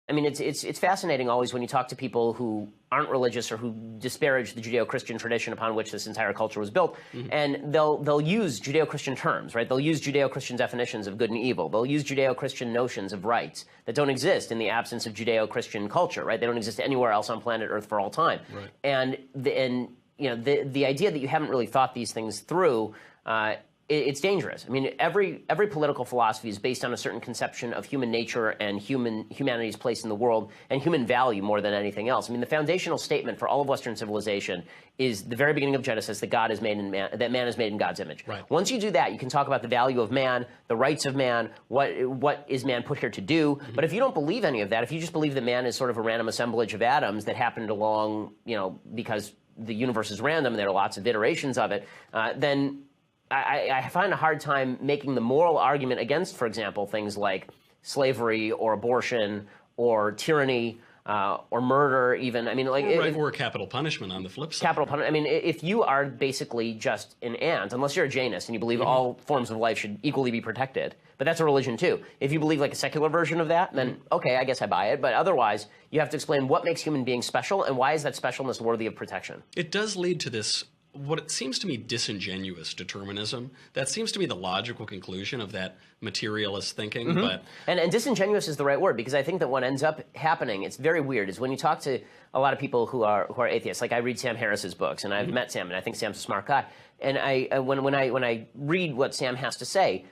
I mean, it's fascinating always when you talk to people who aren't religious or who disparage the Judeo-Christian tradition upon which this entire culture was built, and they'll use Judeo-Christian terms, right? They'll use Judeo-Christian definitions of good and evil. They'll use Judeo-Christian notions of rights that don't exist in the absence of Judeo-Christian culture, right? They don't exist anywhere else on planet Earth for all time. Right. And you know, the idea that you haven't really thought these things through. It's dangerous. I mean, every political philosophy is based on a certain conception of human nature and humanity's place in the world and human value more than anything else. I mean, the foundational statement for all of Western civilization is the very beginning of Genesis that God is made in man, that man is made in God's image. Right. Once you do that, you can talk about the value of man, the rights of man, what is man put here to do. But if you don't believe any of that, if you just believe that man is sort of a random assemblage of atoms that happened along, you know, because the universe is random and there are lots of iterations of it, then I find a hard time making the moral argument against, for example, things like slavery or abortion or tyranny or murder even. I mean, like... Or capital punishment on the flip side. Capital punishment. I mean, if you are basically just an ant, unless you're a Jainist and you believe all forms of life should equally be protected, but that's a religion too. If you believe like a secular version of that, then okay, I guess I buy it. But otherwise, you have to explain what makes human beings special and why is that specialness worthy of protection. It does lead to this, what it seems to me, disingenuous determinism. That seems to be the logical conclusion of that materialist thinking. But and disingenuous is the right word, because I think that what ends up happening, it's very weird, is when you talk to a lot of people who are atheists. Like I read Sam Harris's books, and I've met Sam, and I think Sam's a smart guy. And when I read what Sam has to say,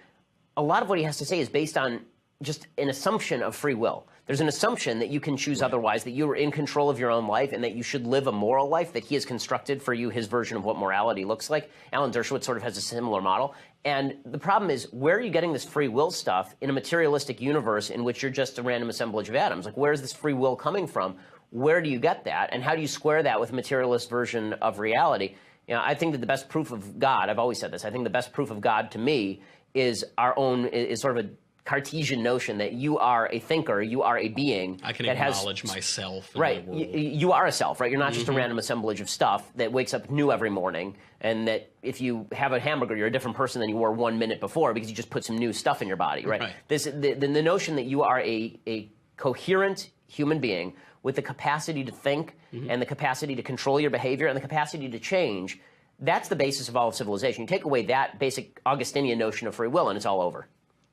a lot of what he has to say is based on just an assumption of free will. There's an assumption that you can choose otherwise, that you are in control of your own life, and that you should live a moral life, that he has constructed for you his version of what morality looks like. Alan Dershowitz sort of has a similar model. And the problem is, where are you getting this free will stuff in a materialistic universe in which you're just a random assemblage of atoms? Like, where's this free will coming from? Where do you get that? And how do you square that with a materialist version of reality? You know, I think that the best proof of God, I've always said this, I think the best proof of God to me is is sort of a Cartesian notion that you are a thinker, you are a being. I can that acknowledge myself in right. the world. You are a self, right? You're not just a random assemblage of stuff that wakes up new every morning, and that if you have a hamburger, you're a different person than you were 1 minute before because you just put some new stuff in your body, right? The notion that you are a coherent human being with the capacity to think and the capacity to control your behavior and the capacity to change, that's the basis of all of civilization. You take away that basic Augustinian notion of free will, and it's all over.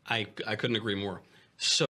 I couldn't agree more. So